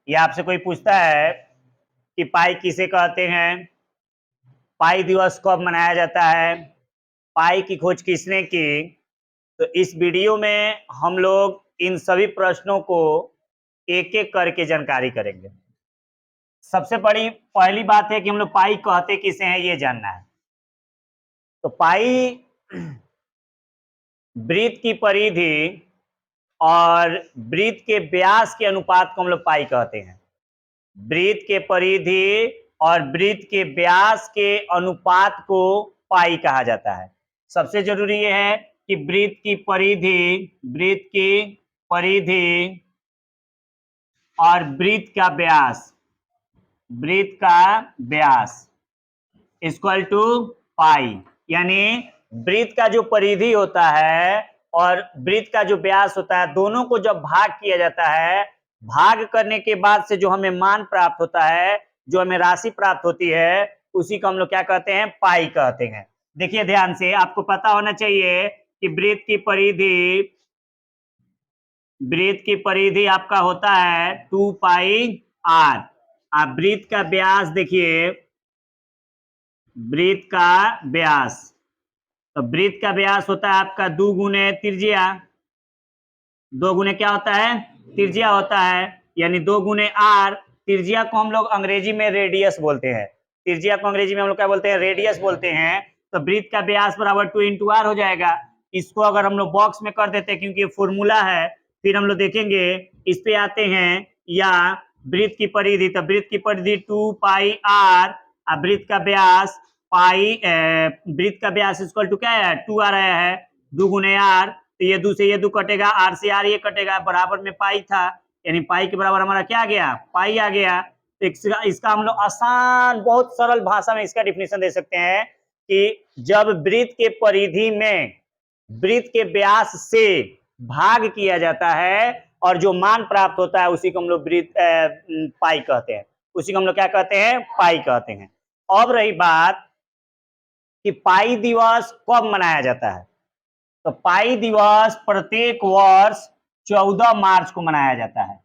या आपसे कोई पूछता है कि पाई किसे कहते हैं, पाई दिवस कब मनाया जाता है, पाई की खोज किसने की, तो इस वीडियो में हम लोग इन सभी प्रश्नों को एक एक करके जानकारी करेंगे। सबसे बड़ी पहली बात है कि हम लोग पाई कहते किसे हैं ये जानना है। तो पाई वृत्त की परिधि और वृत्त के व्यास के अनुपात को हम लोग पाई कहते हैं। वृत्त के परिधि और वृत्त के व्यास के अनुपात को पाई कहा जाता है। सबसे जरूरी यह है कि वृत्त की परिधि और वृत्त का व्यास इक्वल टू पाई, यानी वृत्त का जो परिधि होता है और वृत्त का जो व्यास होता है, दोनों को जब भाग किया जाता है, भाग करने के बाद से जो हमें मान प्राप्त होता है, जो हमें राशि प्राप्त होती है, उसी को हम लोग क्या कहते हैं, पाई कहते हैं। देखिए ध्यान से, आपको पता होना चाहिए कि वृत्त की परिधि आपका होता है 2 पाई आर। आप वृत्त का व्यास देखिए, वृत्त का व्यास, तो वृत्त का व्यास होता है आपका 2 गुने त्रिज्या, 2 गुने क्या होता है, त्रिज्या होता है, यानी 2 गुने आर। त्रिज्या को हम लोग अंग्रेजी में रेडियस बोलते हैं, त्रिज्या को अंग्रेजी में हम लोग क्या बोलते हैं, रेडियस बोलते हैं। तो वृत्त का व्यास बराबर 2 इंटू आर हो जाएगा। इसको अगर हम लोग बॉक्स में कर देते हैं, क्योंकि ये फॉर्मूला है, फिर हम लोग देखेंगे, इस पे आते हैं, या वृत्त की परिधि, तो वृत्त की परिधि 2 पाई आर, वृत्त का व्यास वृत्त का व्यास इक्वल टू क्या है, 2 आ रहा है, 2 गुने आर, तो ये 2 से ये 2 कटेगा, आर से आर ये कटेगा, बराबर में पाई था, यानी पाई के बराबर हमारा क्या आ गया, पाई आ गया। तो इसका हम लोग आसान, बहुत सरल भाषा में इसका डिफिनेशन दे सकते हैं कि जब वृत्त के परिधि में वृत्त के व्यास से भाग किया जाता है और जो मान प्राप्त होता है, उसी को हम लोग पाई कहते हैं, उसी को हम लोग क्या कहते हैं, पाई कहते हैं। अब रही बात कि पाई दिवस कब मनाया जाता है, तो पाई दिवस प्रत्येक वर्ष 14 मार्च को मनाया जाता है,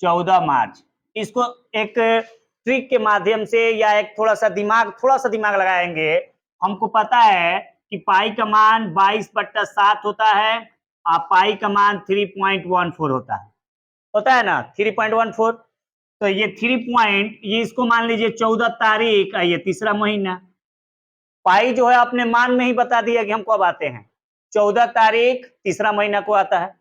14 मार्च। इसको एक ट्रिक के माध्यम से या एक थोड़ा सा दिमाग लगाएंगे। हमको पता है कि पाई का मान 22/7 होता है और पाई का मान 3.14 होता है ना, 3.14। तो ये 3 ये इसको मान लीजिए 14 तारीख, ये तीसरा महीना। पाई जो है अपने मान में ही बता दिया कि हम कब आते हैं, 14 तारीख तीसरा महीना को आता है।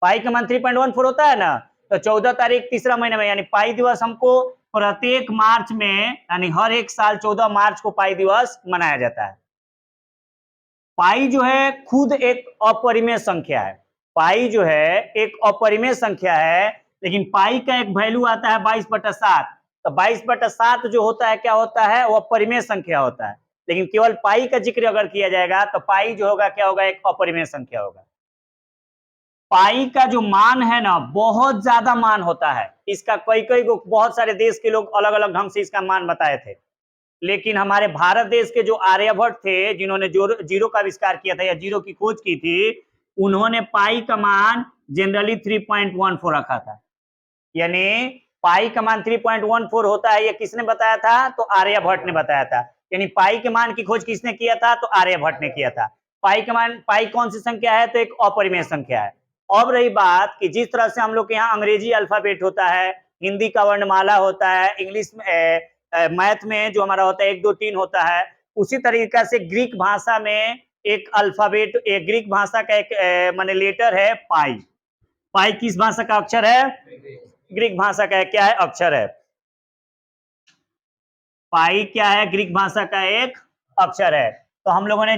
पाई का मान 3.14 होता है ना, तो 14 तारीख तीसरा महीना में, यानी पाई दिवस हमको प्रत्येक मार्च में, यानी हर एक साल 14 मार्च को पाई दिवस मनाया जाता है। पाई जो है खुद एक अपरिमेय संख्या है, पाई जो है एक अपरिमेय संख्या है, लेकिन पाई का एक वैल्यू आता है 22/7। तो 22/7 जो होता है क्या होता है, वो अपरिमेय संख्या होता है, लेकिन केवल पाई का जिक्र अगर किया जाएगा तो पाई जो होगा क्या होगा, एक अपरिमेय संख्या होगा। पाई का जो मान है ना, बहुत ज्यादा मान होता है इसका, कई बहुत सारे देश के लोग अलग अलग ढंग से इसका मान बताए थे, लेकिन हमारे भारत देश के जो आर्यभट्ट थे, जिन्होंने जीरो का आविष्कार किया था या जीरो की खोज की थी, उन्होंने पाई का मान जनरली 3.14 रखा था। यानी पाई का मान 3.14 होता है, ये किसने बताया था, तो आर्यभट्ट ने बताया था। यानी पाई के मान की खोज किसने किया था, तो आर्यभट्ट ने किया था। पाई का मान, पाई कौन सी संख्या है, तो एक अपरिमेय संख्या है। अब रही बात कि जिस तरह से हम लोग के यहाँ अंग्रेजी अल्फाबेट होता है, हिंदी का वर्णमाला होता है, इंग्लिश में मैथ में जो हमारा होता है 1 2 3 होता है, उसी तरीका से ग्रीक भाषा में एक अल्फाबेट, एक ग्रीक भाषा का एक माने लेटर है पाई। पाई किस भाषा का अक्षर है, ग्रीक भाषा का क्या है, अक्षर है। पाई क्या है, ग्रीक भाषा का एक अक्षर है। तो हम लोगों ने